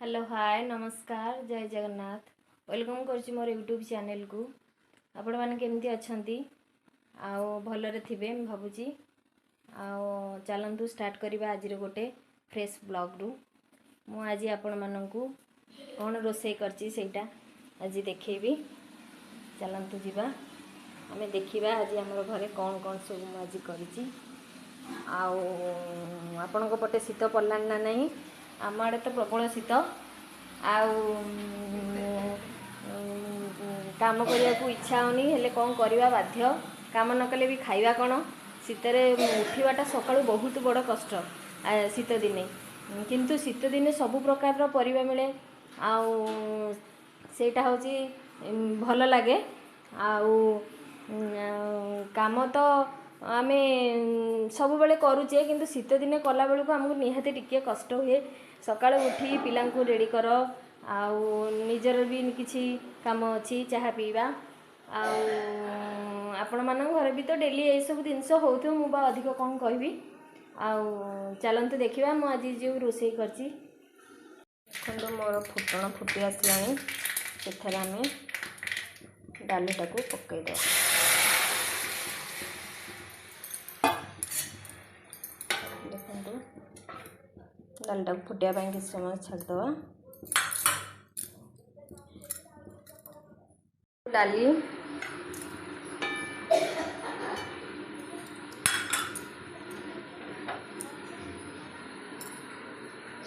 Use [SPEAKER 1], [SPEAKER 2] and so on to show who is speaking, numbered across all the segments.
[SPEAKER 1] Hello hi नमस्कार जय Jagannath welcome करछि मोर यूट्यूब चैनल को। आपण माने केमती अछंती आउ भलरे थिबे म भाबुची। आउ चलंतु स्टार्ट करिबा आज रे गोटे फ्रेश ब्लॉग रु। मु आज आपण माननकु कोन रोसई करछि सेटा आज देखैबी। चलंतु जिबा आमे देखिबा आज हमर घरे कोन कोन सब मु आज करिछि। आउ आपनको पटे शीत पड़लान ना नहीं आम आड़े तो प्रबल शीत आउ काम करने को इच्छा होनी हेले कौन करवा बाध्य काम न कले भी खाइबा कौन शीतरे उठवाटा सकाळु बहुत बड़ कष्ट शीत दिने किंतु शीत दिने सबु प्रकार परिबा मिले आउ सेटा होची भल लगे आउ काम तो आमे सब बेले करूचे किंतु शीत दिने कला बेलू को हमको निहाती टिके कष्ट हुए। सकाळ उठी पिलांकु रेडी कर आउ निजर भी किछि काम अछि चाहा पीवा आउ आपण मान घर भी तो डेली ए सब जिनस होथु मु बा अधिक कोन कहबी। आउ चलंतु देखिबा मु आज जो रोसई करछि खंड मोर फुटण फुटी आसलानी सेथरे आमे डालीटा को पक्कै दो। देखो डालटा फुटिया कि समय छाड़दवा डाली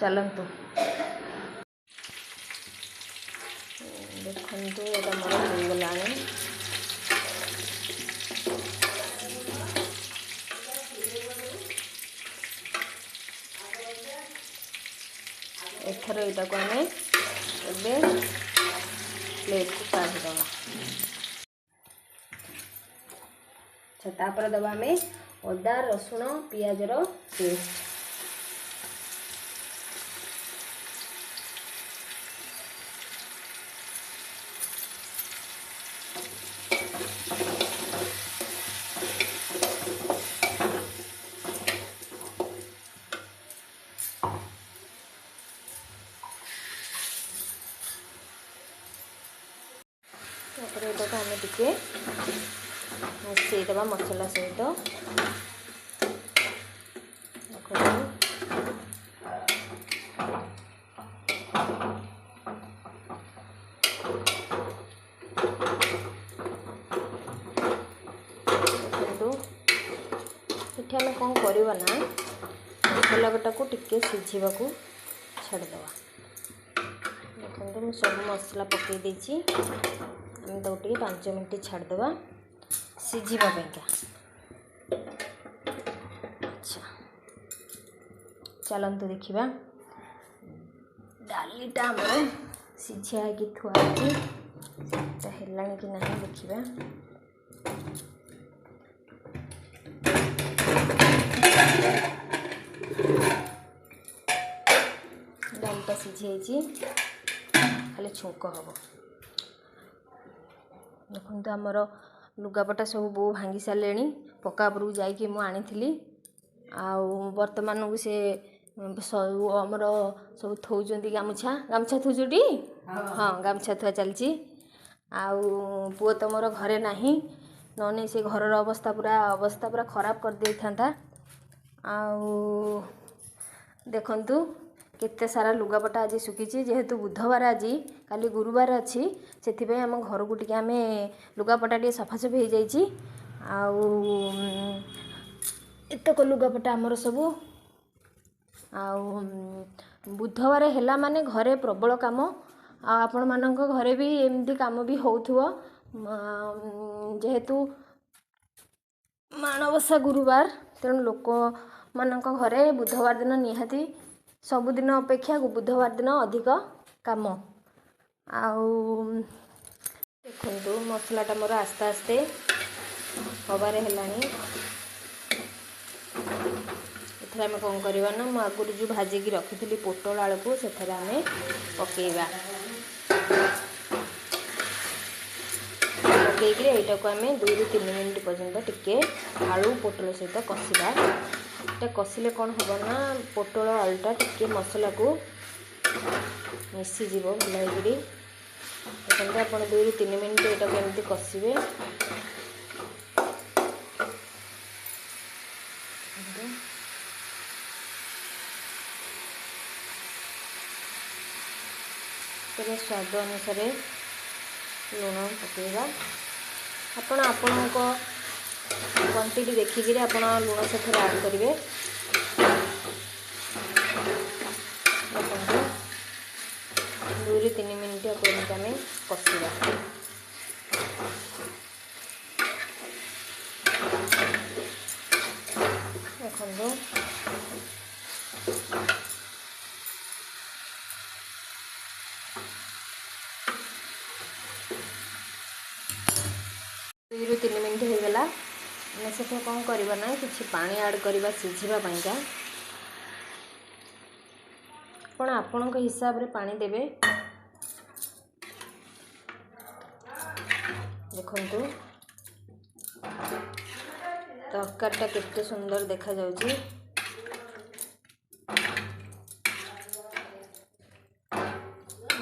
[SPEAKER 1] चलंतु देखंतु एटा मोर हो गलानी एथर एटा को हमें एबे प्लेट को काढ़ी दवा। छता पर दवा हमें अदा रसुण पियाज रो पेस्ट को हमें टिके मिसईदबा मसला सहित देखो आम कौन करवा ना मसला गोटा को टिके सिझा को छाड़दवा। देखो मुझे सब मसला पकई देछि तो 5 मिनट छाड़दवा सिझापा। अच्छा चलंतु देखिबा डालीटा हमर सिझा कि थुआ हेलानी कि नहीं देखिबा। डालीटा सिझे खाली छुंक हम देखो आमर लुगापटा सब बो भांगी सारे पकापुर जाकि मुझे बर्तमान को से आमर सब थौचंती गामुछा गामछा थुचुटी हाँ गामछा थुआ चलची पुओ तो मोर घरे नहीं नने से घर अवस्था पूरा खराब कर दे था। देखंतु केते सारा लुगापटा आज सुखी जेहेतु बुधवार आज काली गुरुवार अच्छी से आम घर को टिके आम लुगापटा टे सफासफी हो जाइए। एतक लुगापटा आमर सबू बुधवार हैला माने घरे प्रबल काम आपण मानक घरे भी एमती काम भी होथुव जेहेतु माणवसा गुरुवार तेणु लोक मानक घरे बुधवार दिन निहाती सबुदिन अपेक्षा बुधवार दिन अधिक काम देखो मसलाटा मोर आस्ते आस्ते हबारे हेलानी। एथरे आमे कौन करवा ना मु आगुरी जो भाजिकी रखी पोटल आलू को सेथरे आमे पकेइबा पकईकि एटा को आमे 2 ରୁ 3 मिनिट पर्यंत टिके आलू पोटल सहित कषिबा। कषिले कौन हम ना पोटल आलूटा टिके मसला को ମିଶିଯିବ ଭଲ ହେଇକିରି। ଦେଖନ୍ତୁ ଆପଣ 2 ରୁ 3 ମିନିଟ୍ ଏଇଟାକୁ ଏମିତି କଷିବେ। ତେବେ ସ୍ୱାଦ ଅନୁସାରେ ଲୁଣ ପକାଇବା। ଆପଣ ଆପଣଙ୍କ କ୍ୱାଣ୍ଟିଟି ଦେଖିକିରି ଆପଣ ଲୁଣ ସେଥିରେ ଆଡ଼୍ କରିବେ। ଦେଖନ୍ତୁ 2 ରୁ 3 ମିନିଟ୍ ଏମିତି ଆମେ କଷିବା। ଦେଖନ୍ତୁ ଦୁଇ ରୁ 3 ମିନିଟ୍ ହେଇଗଲା। ଆମେ ସେଥିରେ କ'ଣ କରିବା ନା କିଛି ପାଣି ଆଡ଼୍ କରିବା ସିଝିବା ପାଇଁକା। ଆପଣ ଆପଣଙ୍କ ହିସାବରେ ପାଣି ଦେବେ। ଦେଖନ୍ତୁ ତରକାରୀଟା କେତେ ସୁନ୍ଦର ଦେଖାଯାଉଛି।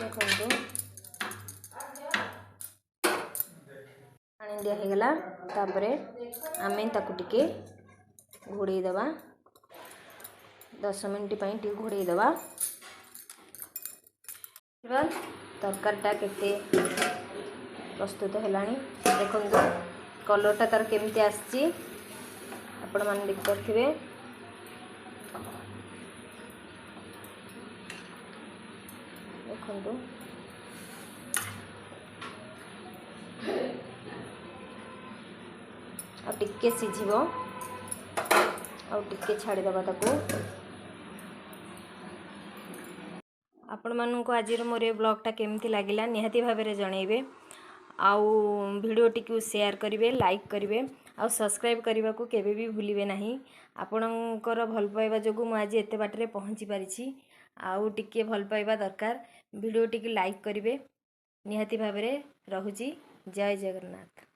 [SPEAKER 1] ଦେଖନ୍ତୁ ପାଣି ଦିଆ ହେଇଗଲା। ତାପରେ ଆମେ ତାକୁ ଟିକେ ଘୋଡ଼େଇ ଦେବା। 10 ମିନିଟ୍ ପାଇଁ ଟିକେ ଘୋଡ଼େଇ ଦେବା। ତରକାରୀଟା କେତେ ପ୍ରସ୍ତୁତ ହେଲାଣି ଦେଖନ୍ତୁ। କଲର୍ଟା ତାର କେମିତି ଆସିଛି ଆପଣମାନେ ଦେଖିପାରୁଥିବେ। ଦେଖନ୍ତୁ ଆଉ ଟିକେ ସିଝିବ, ଆଉ ଟିକେ ଛାଡ଼ିଦେବା ତାକୁ। ଆପଣମାନଙ୍କୁ ଆଜିର ମୋର ଏ ବ୍ଲଗ୍ଟା କେମିତି ଲାଗିଲା ନିହାତି ଭାବରେ ଜଣାଇବେ। ଆଉ ଭିଡ଼ିଓଟିକୁ ସେୟାର କରିବେ, ଲାଇକ୍ କରିବେ, ଆଉ ସବସ୍କ୍ରାଇବ୍ କରିବାକୁ କେବେ ବି ଭୁଲିବେ ନାହିଁ। ଆପଣଙ୍କର ଭଲ ପାଇବା ଯୋଗୁଁ ମୁଁ ଆଜି ଏତେ ବାଟରେ ପହଞ୍ଚି ପାରିଛି। ଆଉ ଟିକେ ଭଲ ପାଇବା ଦରକାର। ଭିଡ଼ିଓଟିକୁ ଲାଇକ୍ କରିବେ ନିହାତି ଭାବରେ। ରହୁଛି। ଜୟ ଜଗନ୍ନାଥ।